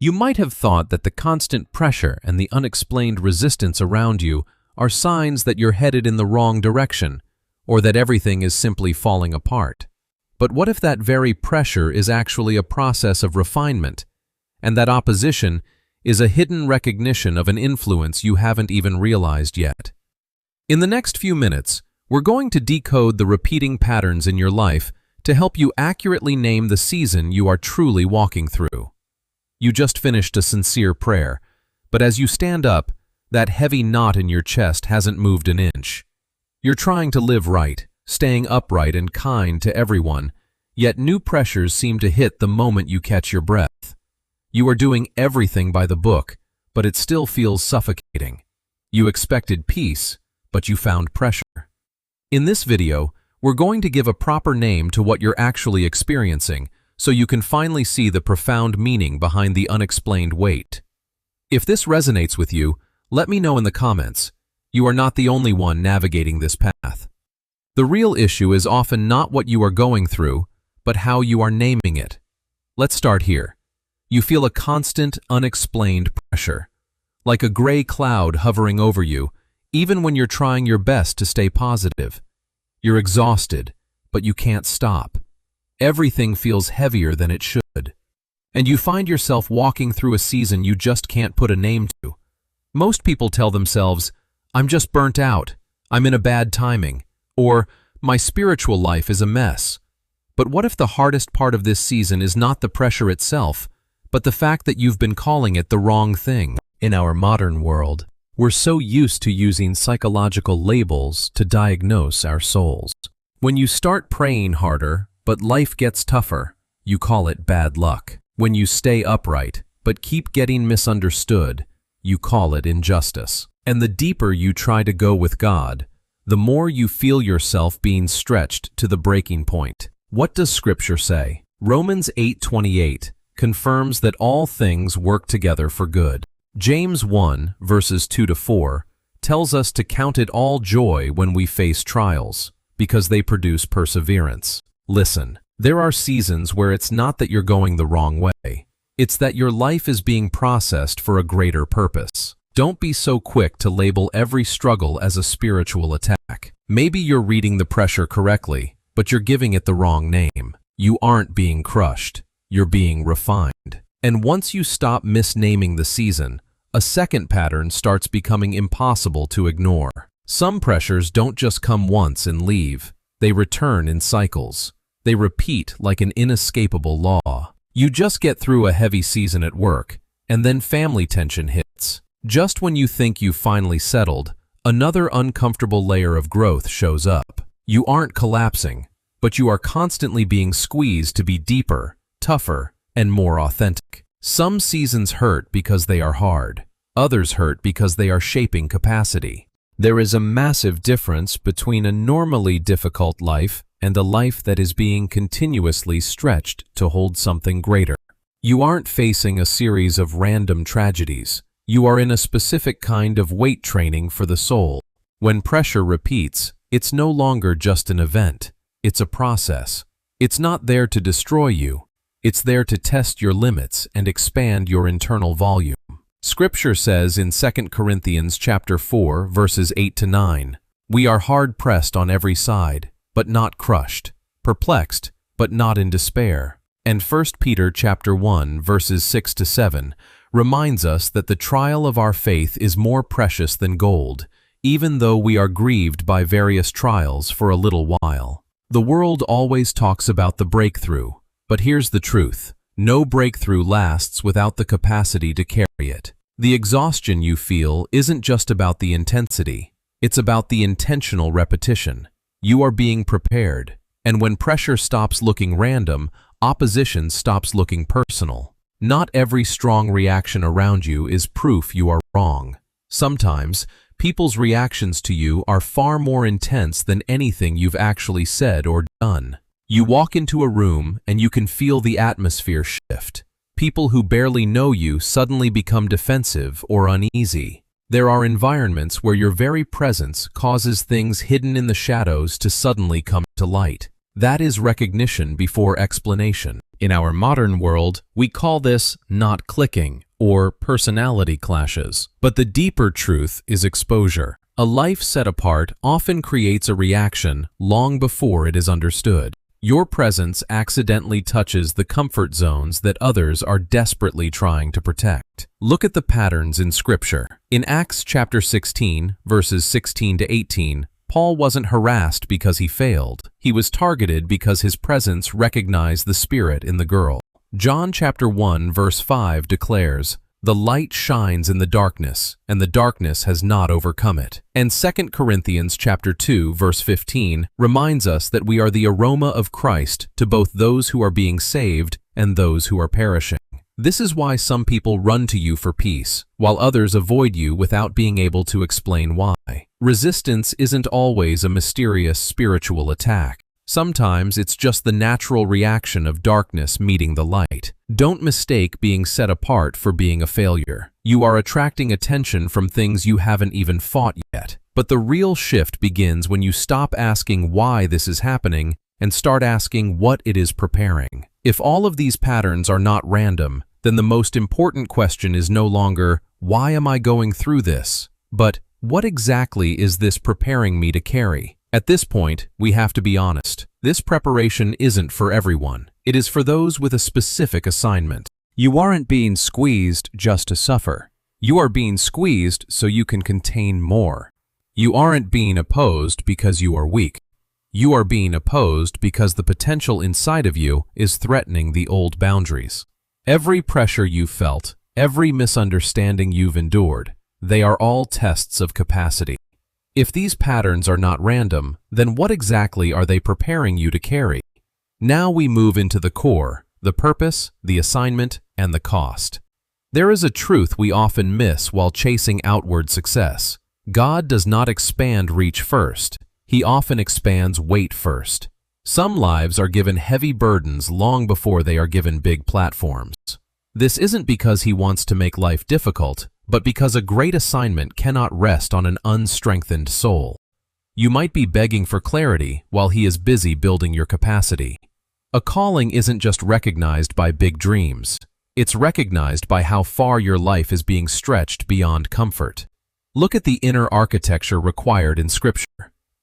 You might have thought that the constant pressure and the unexplained resistance around you are signs that you're headed in the wrong direction, or that everything is simply falling apart. But what if that very pressure is actually a process of refinement, and that opposition is a hidden recognition of an influence you haven't even realized yet? In the next few minutes, we're going to decode the repeating patterns in your life to help you accurately name the season you are truly walking through. You just finished a sincere prayer, but as you stand up, that heavy knot in your chest hasn't moved an inch. You're trying to live right, staying upright and kind to everyone, yet new pressures seem to hit the moment you catch your breath. You are doing everything by the book, but it still feels suffocating. You expected peace, but you found pressure. In this video, we're going to give a proper name to what you're actually experiencing, so you can finally see the profound meaning behind the unexplained weight. If this resonates with you, let me know in the comments. You are not the only one navigating this path. The real issue is often not what you are going through, but how you are naming it. Let's start here. You feel a constant, unexplained pressure, like a gray cloud hovering over you, even when you're trying your best to stay positive. You're exhausted, but you can't stop. Everything feels heavier than it should. And you find yourself walking through a season you just can't put a name to. Most people tell themselves, "I'm just burnt out, I'm in a bad timing," or "my spiritual life is a mess." But what if the hardest part of this season is not the pressure itself, but the fact that you've been calling it the wrong thing? In our modern world, we're so used to using psychological labels to diagnose our souls. When you start praying harder, but life gets tougher, you call it bad luck. When you stay upright, but keep getting misunderstood, you call it injustice. And the deeper you try to go with God, the more you feel yourself being stretched to the breaking point. What does Scripture say? Romans 8:28 confirms that all things work together for good. James 1, verses 2-4, tells us to count it all joy when we face trials, because they produce perseverance. Listen, there are seasons where it's not that you're going the wrong way. It's that your life is being processed for a greater purpose. Don't be so quick to label every struggle as a spiritual attack. Maybe you're reading the pressure correctly, but you're giving it the wrong name. You aren't being crushed. You're being refined. And once you stop misnaming the season, a second pattern starts becoming impossible to ignore. Some pressures don't just come once and leave. They return in cycles. They repeat like an inescapable law. You just get through a heavy season at work, and then family tension hits. Just when you think you've finally settled, another uncomfortable layer of growth shows up. You aren't collapsing, but you are constantly being squeezed to be deeper, tougher, and more authentic. Some seasons hurt because they are hard. Others hurt because they are shaping capacity. There is a massive difference between a normally difficult life and a life that is being continuously stretched to hold something greater. You aren't facing a series of random tragedies. You are in a specific kind of weight training for the soul. When pressure repeats, it's no longer just an event. It's a process. It's not there to destroy you. It's there to test your limits and expand your internal volume. Scripture says in 2 Corinthians chapter 4, verses 8-9, "We are hard-pressed on every side, but not crushed, perplexed, but not in despair." And 1 Peter chapter 1, verses 6-7, reminds us that the trial of our faith is more precious than gold, even though we are grieved by various trials for a little while. The world always talks about the breakthrough, but here's the truth. No breakthrough lasts without the capacity to carry it. The exhaustion you feel isn't just about the intensity. It's about the intentional repetition. You are being prepared, and when pressure stops looking random, opposition stops looking personal. Not every strong reaction around you is proof you are wrong. Sometimes, people's reactions to you are far more intense than anything you've actually said or done. You walk into a room and you can feel the atmosphere shift. People who barely know you suddenly become defensive or uneasy. There are environments where your very presence causes things hidden in the shadows to suddenly come to light. That is recognition before explanation. In our modern world, we call this not clicking or personality clashes. But the deeper truth is exposure. A life set apart often creates a reaction long before it is understood. Your presence accidentally touches the comfort zones that others are desperately trying to protect. Look at the patterns in Scripture. In Acts chapter 16, verses 16 to 18, Paul wasn't harassed because he failed. He was targeted because his presence recognized the spirit in the girl. John chapter 1, verse 5 declares, "The light shines in the darkness, and the darkness has not overcome it." And 2 Corinthians chapter 2, verse 15 reminds us that we are the aroma of Christ to both those who are being saved and those who are perishing. This is why some people run to you for peace, while others avoid you without being able to explain why. Resistance isn't always a mysterious spiritual attack. Sometimes it's just the natural reaction of darkness meeting the light. Don't mistake being set apart for being a failure. You are attracting attention from things you haven't even fought yet. But the real shift begins when you stop asking why this is happening and start asking what it is preparing. If all of these patterns are not random, then the most important question is no longer, why am I going through this? But what exactly is this preparing me to carry? At this point, we have to be honest. This preparation isn't for everyone. It is for those with a specific assignment. You aren't being squeezed just to suffer. You are being squeezed so you can contain more. You aren't being opposed because you are weak. You are being opposed because the potential inside of you is threatening the old boundaries. Every pressure you've felt, every misunderstanding you've endured, they are all tests of capacity. If these patterns are not random, then what exactly are they preparing you to carry? Now we move into the core, the purpose, the assignment, and the cost. There is a truth we often miss while chasing outward success. God does not expand reach first. He often expands weight first. Some lives are given heavy burdens long before they are given big platforms. This isn't because He wants to make life difficult, but because a great assignment cannot rest on an unstrengthened soul. You might be begging for clarity while He is busy building your capacity. A calling isn't just recognized by big dreams. It's recognized by how far your life is being stretched beyond comfort. Look at the inner architecture required in Scripture.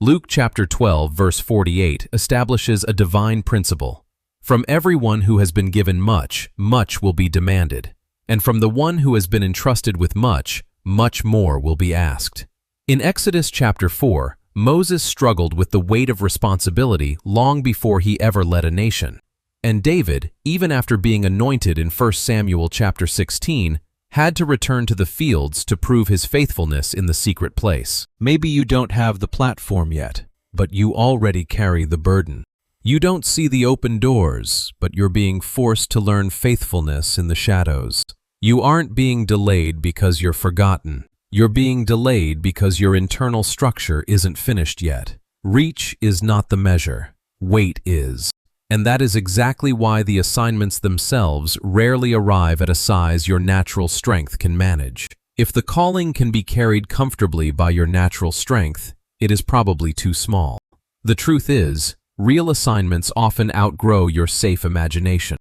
Luke chapter 12, verse 48 establishes a divine principle. From everyone who has been given much, much will be demanded. And from the one who has been entrusted with much, much more will be asked. In Exodus chapter 4, Moses struggled with the weight of responsibility long before he ever led a nation. And David, even after being anointed in 1 Samuel chapter 16, had to return to the fields to prove his faithfulness in the secret place. Maybe you don't have the platform yet, but you already carry the burden. You don't see the open doors, but you're being forced to learn faithfulness in the shadows. You aren't being delayed because you're forgotten. You're being delayed because your internal structure isn't finished yet. Reach is not the measure. Weight is. And that is exactly why the assignments themselves rarely arrive at a size your natural strength can manage. If the calling can be carried comfortably by your natural strength, it is probably too small. The truth is, real assignments often outgrow your safe imagination.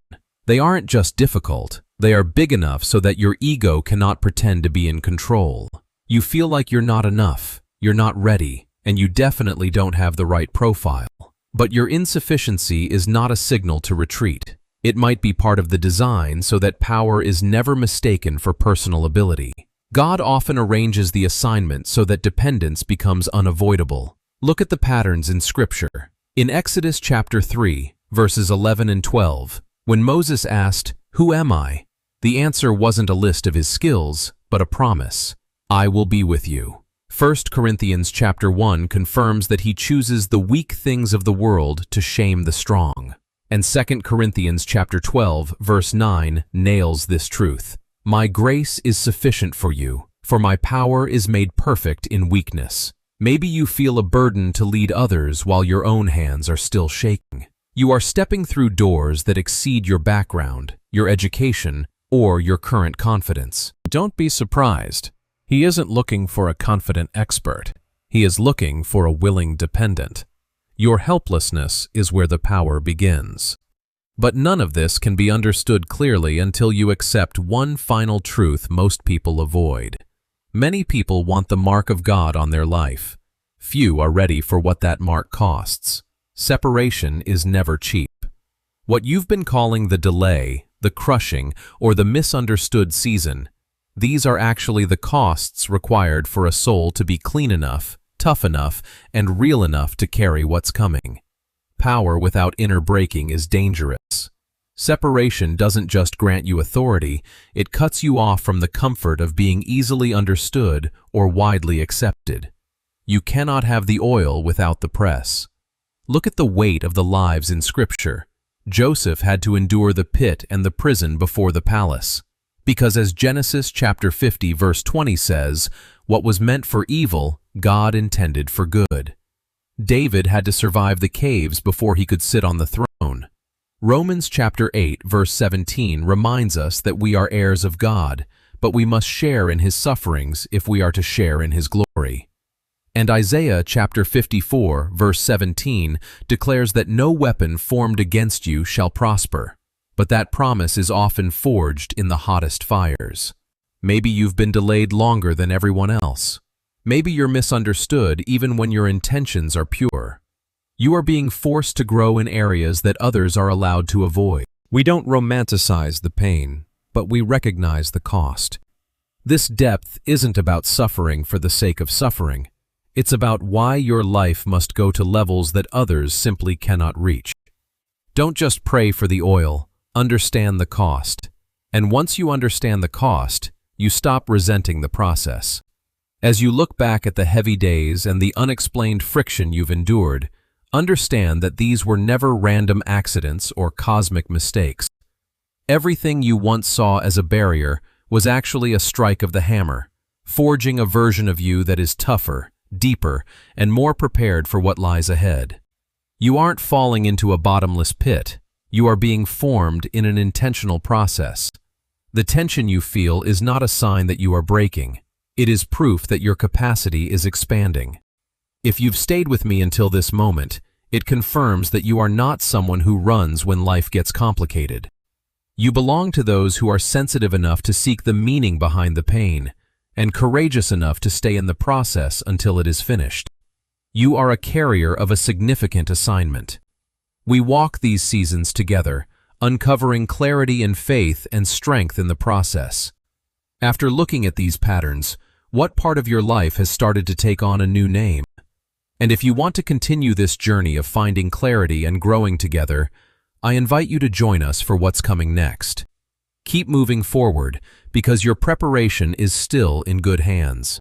They aren't just difficult, they are big enough so that your ego cannot pretend to be in control. You feel like you're not enough, you're not ready, and you definitely don't have the right profile. But your insufficiency is not a signal to retreat. It might be part of the design so that power is never mistaken for personal ability. God often arranges the assignment so that dependence becomes unavoidable. Look at the patterns in Scripture. In Exodus chapter 3, verses 11 and 12, when Moses asked, "Who am I?" the answer wasn't a list of his skills, but a promise. I will be with you. 1 Corinthians chapter 1 confirms that He chooses the weak things of the world to shame the strong. And 2 Corinthians chapter 12, verse 9 nails this truth. My grace is sufficient for you, for my power is made perfect in weakness. Maybe you feel a burden to lead others while your own hands are still shaking. You are stepping through doors that exceed your background, your education, or your current confidence. Don't be surprised. He isn't looking for a confident expert. He is looking for a willing dependent. Your helplessness is where the power begins. But none of this can be understood clearly until you accept one final truth most people avoid. Many people want the mark of God on their life. Few are ready for what that mark costs. Separation is never cheap. What you've been calling the delay, the crushing, or the misunderstood season, these are actually the costs required for a soul to be clean enough, tough enough, and real enough to carry what's coming. Power without inner breaking is dangerous. Separation doesn't just grant you authority, it cuts you off from the comfort of being easily understood or widely accepted. You cannot have the oil without the press. Look at the weight of the lives in Scripture. Joseph had to endure the pit and the prison before the palace. Because as Genesis chapter 50 verse 20 says, what was meant for evil, God intended for good. David had to survive the caves before he could sit on the throne. Romans chapter 8 verse 17 reminds us that we are heirs of God, but we must share in his sufferings if we are to share in his glory. And Isaiah chapter 54 verse 17 declares that no weapon formed against you shall prosper, but that promise is often forged in the hottest fires. Maybe you've been delayed longer than everyone else. Maybe you're misunderstood even when your intentions are pure. You are being forced to grow in areas that others are allowed to avoid. We don't romanticize the pain, but we recognize the cost. This depth isn't about suffering for the sake of suffering. It's about why your life must go to levels that others simply cannot reach. Don't just pray for the oil, understand the cost. And once you understand the cost, you stop resenting the process. As you look back at the heavy days and the unexplained friction you've endured, understand that these were never random accidents or cosmic mistakes. Everything you once saw as a barrier was actually a strike of the hammer, forging a version of you that is tougher, deeper, and more prepared for what lies ahead. You aren't falling into a bottomless pit. You are being formed in an intentional process. The tension you feel is not a sign that you are breaking. It is proof that your capacity is expanding. If you've stayed with me until this moment, it confirms that you are not someone who runs when life gets complicated. You belong to those who are sensitive enough to seek the meaning behind the pain, and courageous enough to stay in the process until it is finished. You are a carrier of a significant assignment. We walk these seasons together, uncovering clarity and faith and strength in the process. After looking at these patterns, what part of your life has started to take on a new name? And if you want to continue this journey of finding clarity and growing together, I invite you to join us for what's coming next. Keep moving forward, because your preparation is still in good hands.